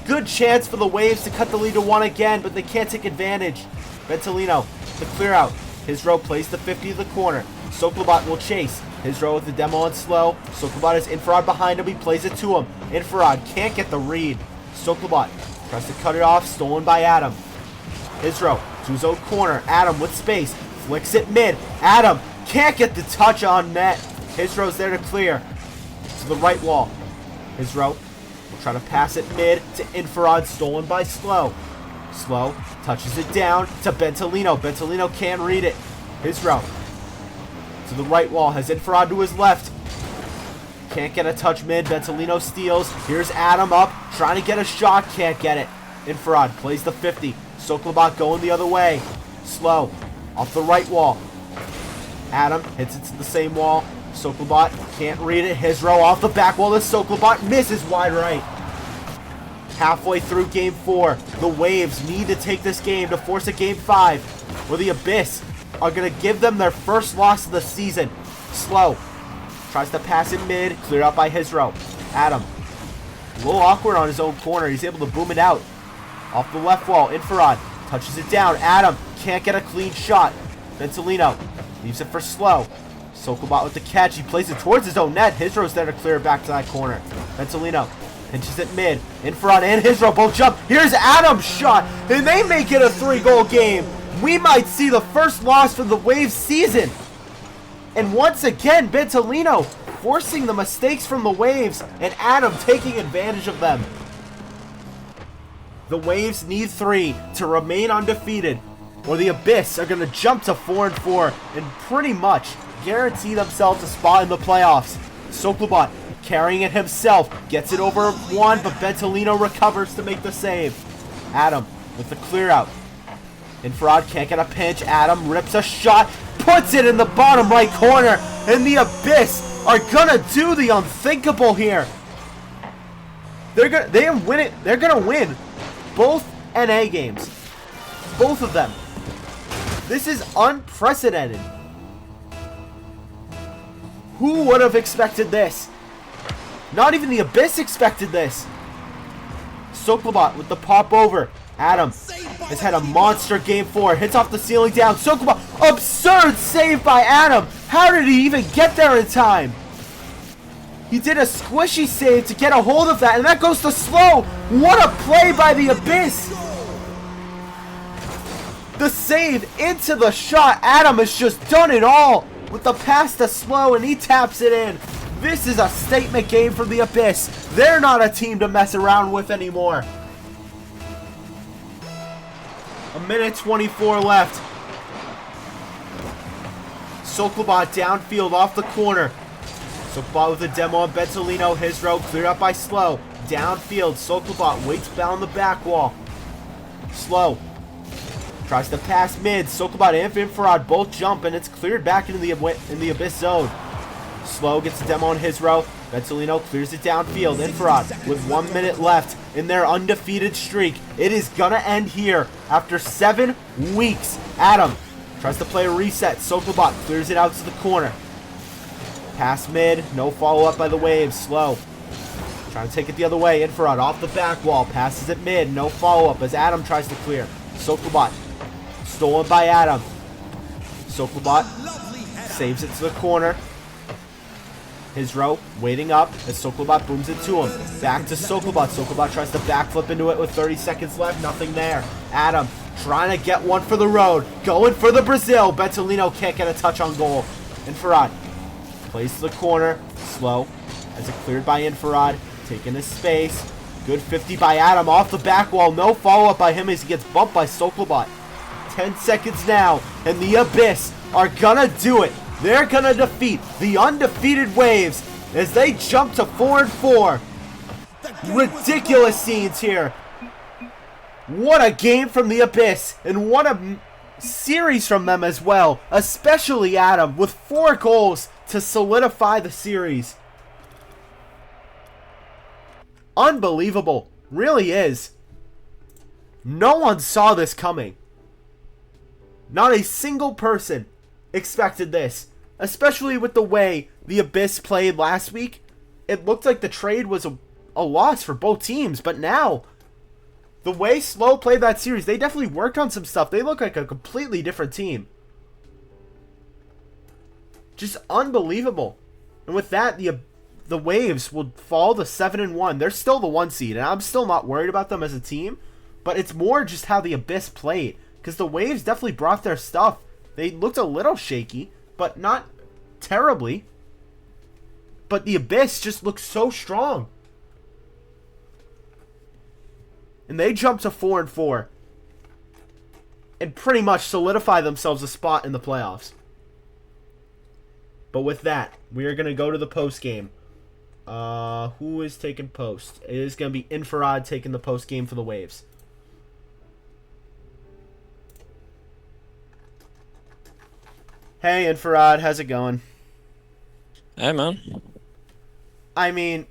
Good chance for the Waves to cut the lead to 1 again, but they can't take advantage. Bentolino, the clear out. Hizro plays the 50 to the corner. Sokolbot will chase. Hizro with the demo on Slow. Sokolbot has Infrared behind him. He plays it to him. Infrared can't get the read. Sokolbot tries to cut it off. Stolen by Adam. Hizro to his own corner. Adam with space. Flicks it mid. Adam can't get the touch on net. Hizro's there to clear. To the right wall. Hizro will try to pass it mid to Infrared. Stolen by Slow. Slow touches it down to Bentolino. Bentolino can't read it. Hizro to the right wall. Has Infrared to his left. Can't get a touch mid. Bentolino steals. Here's Adam up. Trying to get a shot. Can't get it. Infrared plays the 50. Sokolbot going the other way. Slow off the right wall. Adam hits it to the same wall. Sokolbot can't read it. Hizro off the back wall to Sokolbot. Misses wide right. Halfway through game 4. The Waves need to take this game to force a game 5, where the Abyss are going to give them their first loss of the season. Slow tries to pass it mid. Cleared out by Hizro. Adam a little awkward on his own corner. He's able to boom it out. Off the left wall. Infrared touches it down. Adam can't get a clean shot. Bentolino leaves it for Slow. Sokolbot with the catch. He plays it towards his own net. Hizro's there to clear it back to that corner. Bentolino pinches it mid. Infrared and Hizro both jump. Here's Adam's shot. And they make it a 3-goal game. We might see the first loss for the Waves season. And once again, Bentolino forcing the mistakes from the Waves and Adam taking advantage of them. The Waves need 3 to remain undefeated, or the Abyss are going to jump to 4-4 and pretty much guarantee themselves a spot in the playoffs. Sokolbot carrying it himself, gets it over 1, but Bentolino recovers to make the save. Adam with the clear out. Infrared can't get a pinch. Adam rips a shot, puts it in the bottom right corner, and the Abyss are gonna do the unthinkable here. They're gonna win both NA games. Both of them. This is unprecedented. Who would have expected this? Not even the Abyss expected this. Sokolbot with the pop over. Adam has had a monster game 4. Hits off the ceiling down. Sokolbot, absurd save by Adam. How did he even get there in time? He did a squishy save to get a hold of that, and that goes to Slow. What a play by the Abyss. The save into the shot. Adam has just done it all with the pass to Slow, and he taps it in. This is a statement game for the Abyss. They're not a team to mess around with anymore. 1:24 left. Sokolbot downfield off the corner. Sokolbot with a demo on Bentolino. His row cleared up by Slow. Downfield, Sokolbot waits on the back wall. Slow tries to pass mid. Sokolbot and Infrared both jump, and it's cleared back into the Abyss zone. Slow gets a demo on his row. Bentolino clears it downfield. Infrared with 1 minute left in their undefeated streak. It is gonna end here after 7 weeks. Adam tries to play a reset. Sokolbot clears it out to the corner. Pass mid. No follow-up by the Waves. Slow trying to take it the other way. Infrared off the back wall. Passes it mid. No follow-up as Adam tries to clear. Sokolbot stolen by Adam. Sokolbot saves it to the corner. His row waiting up as Sokolbot booms it to him. Back to Sokolbot. Sokolbot tries to backflip into it with 30 seconds left. Nothing there. Adam trying to get one for the road. Going for the Brazil. Bentolino can't get a touch on goal. Infrared plays to the corner. Slow as it cleared by Infrared. Taking his space. Good 50 by Adam off the back wall. No follow-up by him as he gets bumped by Sokolbot. 10 seconds now, and the Abyss are gonna do it. They're gonna defeat the undefeated Waves as they jump to 4-4. Ridiculous scenes here. What a game from the Abyss, and what a series from them as well. Especially Adam with 4 goals to solidify the series. Unbelievable. Really is. No one saw this coming. Not a single person expected this. Especially with the way the Abyss played last week. It looked like the trade was a loss for both teams. But now, the way Slow played that series, they definitely worked on some stuff. They look like a completely different team. Just unbelievable. And with that, the Waves will fall to 7-1. They're still the 1 seed, and I'm still not worried about them as a team. But it's more just how the Abyss played. Because the Waves definitely brought their stuff. They looked a little shaky, but not terribly. But the Abyss just looked so strong. And they jumped to 4-4. And pretty much solidify themselves a spot in the playoffs. But with that, we are going to go to the post game. Who is taking post? It is going to be Infrared taking the post game for the Waves. Hey, Infrared, how's it going? Hey, man. I mean,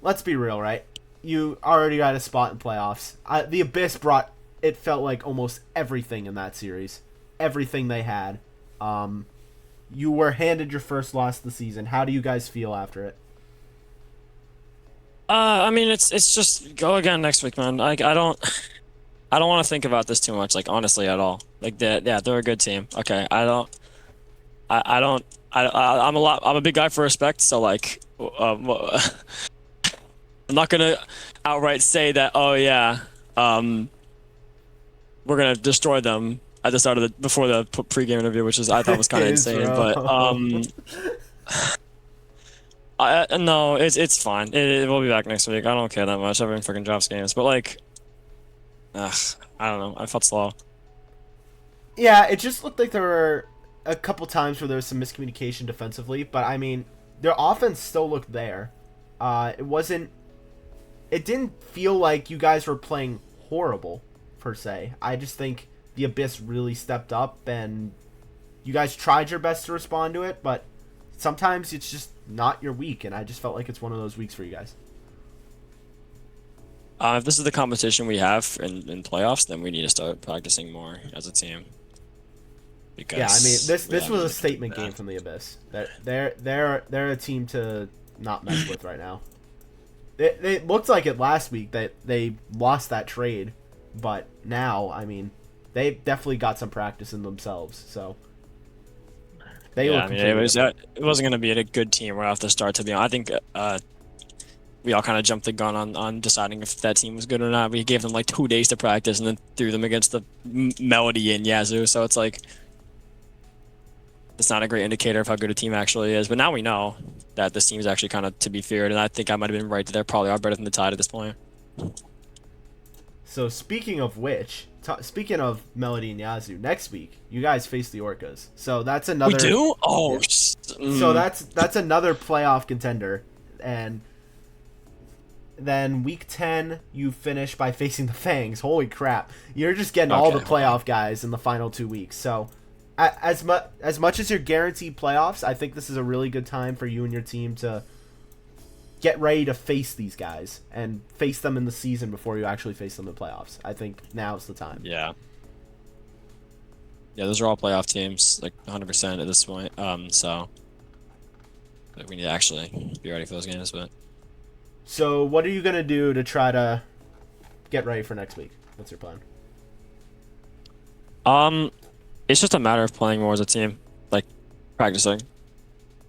let's be real, right? You already got a spot in playoffs. The Abyss brought, it felt like almost everything in that series. Everything they had. You were handed your first loss of the season. How do you guys feel after it? I mean, it's just go again next week, man. Like, I don't want to think about this too much, like, honestly, at all. Like, they're a good team. Okay, I'm a big guy for respect, so like, I'm not gonna outright say that. Oh yeah, we're gonna destroy them at the start of before the pregame interview, which I thought was kind of insane. But no, it's fine. We'll be back next week. I don't care that much. Everyone freaking drops games, but like, I don't know. I felt slow. Yeah, it just looked like there were a couple times where there was some miscommunication defensively, but I mean, their offense still looked there. It didn't feel like you guys were playing horrible, per se. I just think the Abyss really stepped up, and you guys tried your best to respond to it, but sometimes it's just not your week, and I just felt like it's one of those weeks for you guys. If this is the competition we have in playoffs, then we need to start practicing more as a team. Because yeah, I mean, this was a statement game from the Abyss. They're a team to not mess with right now. It looked like it last week that they lost that trade, but now, I mean, they definitely got some practice in themselves. So they yeah, I mean, it wasn't going to be a good team right off the start. To be honest, I think we all kind of jumped the gun on deciding if that team was good or not. We gave them like 2 days to practice and then threw them against the Melody and Yazoo. So it's like, it's not a great indicator of how good a team actually is. But now we know that this team is actually kind of to be feared, and I think I might have been right that they probably are better than the Tide at this point. So speaking of which, speaking of Melody and Yazoo, next week you guys face the Orcas. So that's another. We do? Oh, Yeah. So that's another playoff contender, and then week 10 you finish by facing the Fangs. Holy crap! You're just getting all the playoff guys in the final 2 weeks. So as much as you're guaranteed playoffs, I think this is a really good time for you and your team to get ready to face these guys and face them in the season before you actually face them in playoffs. I think now's the time. Yeah. Yeah, those are all playoff teams, like 100% at this point. So we need to actually be ready for those games. But So what are you gonna do to try to get ready for next week? What's your plan? it's just a matter of playing more as a team, like practicing.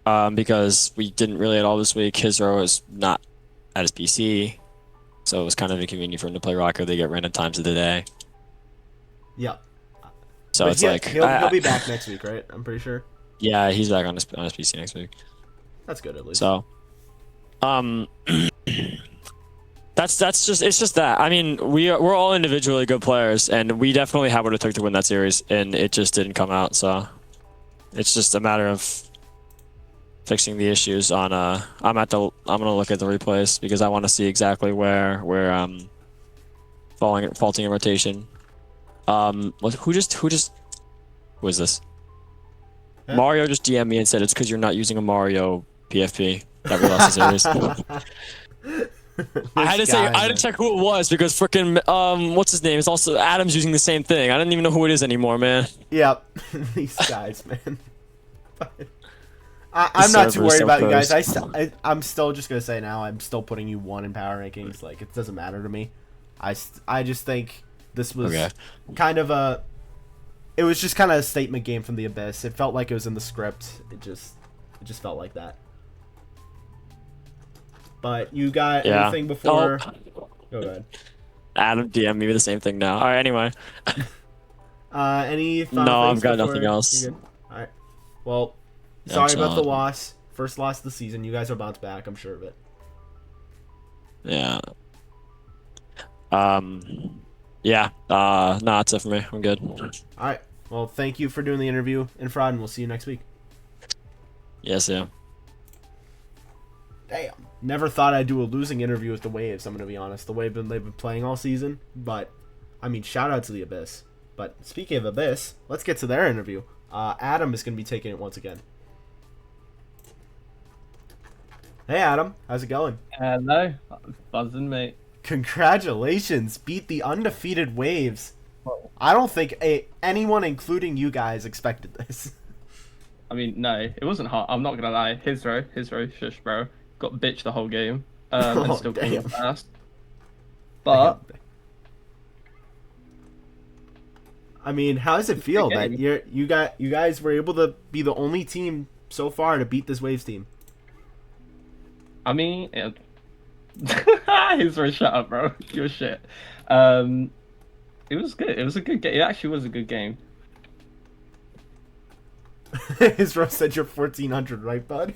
Because we didn't really at all this week. His row is not at his PC, so it was kind of inconvenient for him to play Rocket. They get random times of the day. Yeah. So But it's yeah, like he'll be back next week, right? I'm pretty sure. yeah, he's back on his PC next week. That's good at least. So, that's just it's just that. I mean, we're all individually good players, and we definitely have what it took to win that series, and it just didn't come out. So, it's just a matter of fixing the issues on I'm gonna look at the replays because I want to see exactly where faulting in rotation. Who was this? Huh? Mario just DM'd me and said it's because you're not using a Mario PFP that we lost the series. I had to check who it was because freaking what's his name? It's also Adam's using the same thing. I don't even know who it is anymore, man. Yep. These guys, man. I'm not too worried about you guys. I'm still just gonna say now. I'm still putting you 1 in power rankings. Like it doesn't matter to me. I just think this was kind of a. It was just kind of a statement game from the Abyss. It felt like it was in the script. It just felt like that. But you got anything before? Go ahead. Adam DM me the same thing now. All right. Anyway. Any final No, things I've got before? nothing else. You good? All right. Well, Yeah, sorry about the loss. First loss of the season. You guys will bounce back. I'm sure of it. Yeah. Yeah. No, that's it for me. I'm good. All right. Well, thank you for doing the interview, Infrared, and we'll see you next week. Yes, yeah. Damn. Never thought I'd do a losing interview with the Waves, I'm going to be honest. The way they've been playing all season. But, I mean, shout out to the Abyss. But speaking of Abyss, let's get to their interview. Adam is going to be taking it once again. Hey, Adam. How's it going? Hello. Buzzing, mate. Congratulations. Beat the undefeated Waves. I don't think anyone, including you guys, expected this. I mean, no, it wasn't hard. I'm not gonna lie. His row, shush, bro. Got bitched the whole game. And still came up fast. But I mean, how does it feel that you guys were able to be the only team so far to beat this Waves team? I mean, his row, shut up, bro. You're shit. It was good. It was a good game. It actually was a good game. Israel said you're 1400, right, bud?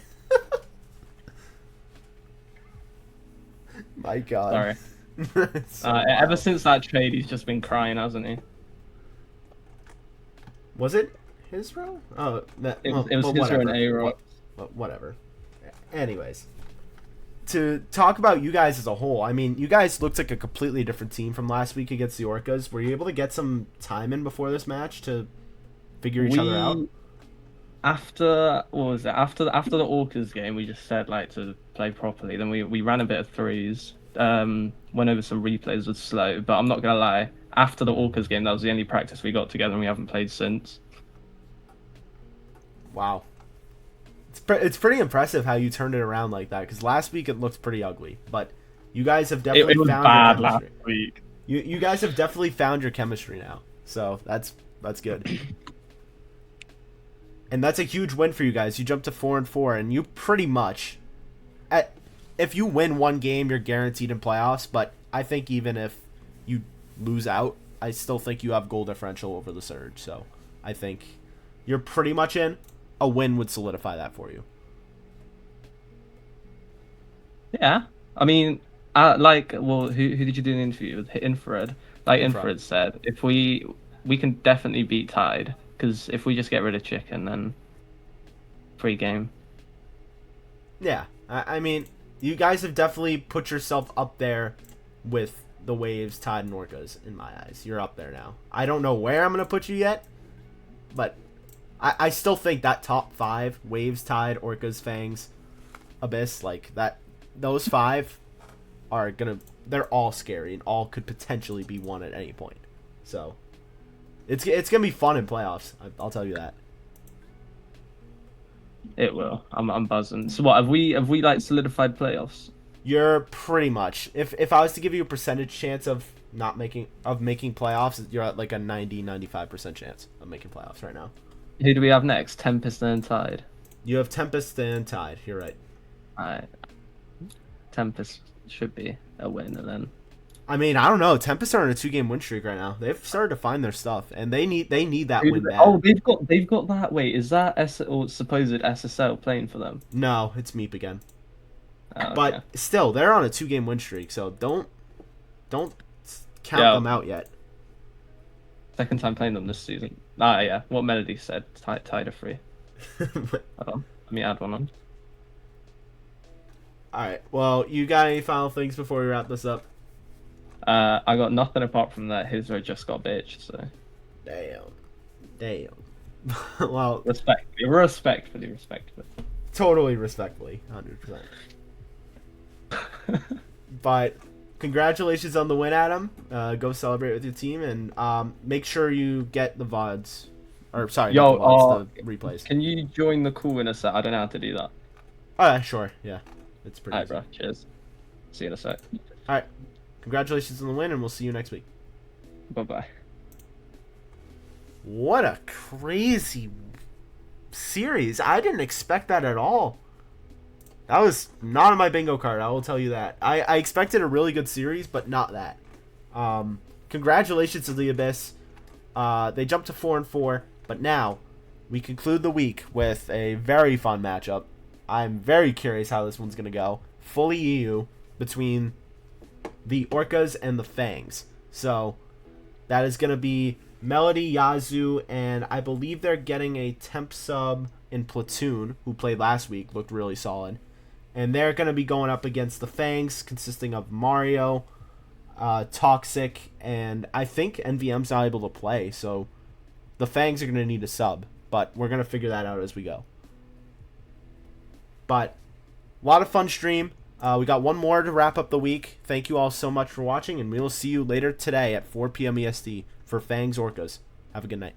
My God. Sorry. Ever since that trade, he's just been crying, hasn't he? Was it his row? Oh, it was his row and A row. Whatever. Anyways, to talk about you guys as a whole, I mean, you guys looked like a completely different team from last week against the Orcas. Were you able to get some time in before this match to figure each other out? After what was it? After the Orcas game, we just said like to play properly. Then we ran a bit of threes. Went over some replays with slow. But I'm not gonna lie. After the Orcas game, that was the only practice we got together, and we haven't played since. Wow. It's pretty impressive how you turned it around like that. Because last week it looked pretty ugly, but you guys have definitely it was found bad your chemistry. last week. You guys have definitely found your chemistry now, so that's good. And that's a huge win for you guys. You jumped to 4-4, and you pretty much, if you win one game, you're guaranteed in playoffs. But I think even if you lose out, I still think you have goal differential over the Surge. So I think you're pretty much in. A win would solidify that for you. Yeah, I mean, who did you do an interview with? Infrared. Like No problem. Infrared said, if we can definitely beat Tide, because if we just get rid of Chicken, then free game. Yeah, I mean, you guys have definitely put yourself up there with the Waves, Tide, and Orcas in my eyes. You're up there now. I don't know where I'm gonna put you yet, but I still think that top 5, Waves, Tide, Orcas, Fangs, Abyss, like that, those 5 are gonna, they're all scary and all could potentially be won at any point. So it's gonna be fun in playoffs. I'll tell you that. It will. I'm buzzing. So what have we like solidified playoffs? You're pretty much, if I was to give you a percentage chance of making playoffs, you're at like a 90-95% chance of making playoffs right now. Who do we have next? Tempest and Tide. You have Tempest and Tide. You're right. Alright. Tempest should be a winner then. I mean, I don't know. Tempest are on a 2-game win streak right now. They've started to find their stuff, and they need that win bad. Oh, they've got that. Wait, is that or supposed SSL playing for them? No, it's Meep again. Oh, okay. But still, they're on a 2-game win streak, so don't count them out yet. Second time playing them this season. Ah, yeah. What Melody said. Tide are free. Hold on. Let me add one on. All right. Well, you got any final things before we wrap this up? I got nothing apart from that. His just got bitched. So. Damn. Well, Respectfully. totally respectfully, 100%. But congratulations on the win, Adam. Go celebrate with your team, and make sure you get the VODs. Or, sorry, not the VODs, the replays. Can you join the call in a sec? I don't know how to do that. Sure. Yeah. It's pretty easy. Alright, bro. Cheers. See you in a sec. Alright. Congratulations on the win, and we'll see you next week. Bye-bye. What a crazy series. I didn't expect that at all. That was not on my bingo card, I will tell you that. I expected a really good series, but not that. Congratulations to the Abyss. They jumped to 4-4, but now we conclude the week with a very fun matchup. I'm very curious how this one's going to go. Fully EU between the Orcas and the Fangs. So that is going to be Melody, Yazoo, and I believe they're getting a temp sub in Platoon, who played last week, looked really solid. And they're going to be going up against the Fangs, consisting of Mario, Toxic, and I think NVM's not able to play, so the Fangs are going to need a sub, but we're going to figure that out as we go. But a lot of fun stream. We got one more to wrap up the week. Thank you all so much for watching, and we will see you later today at 4 p.m. EST for Fangs Orcas. Have a good night.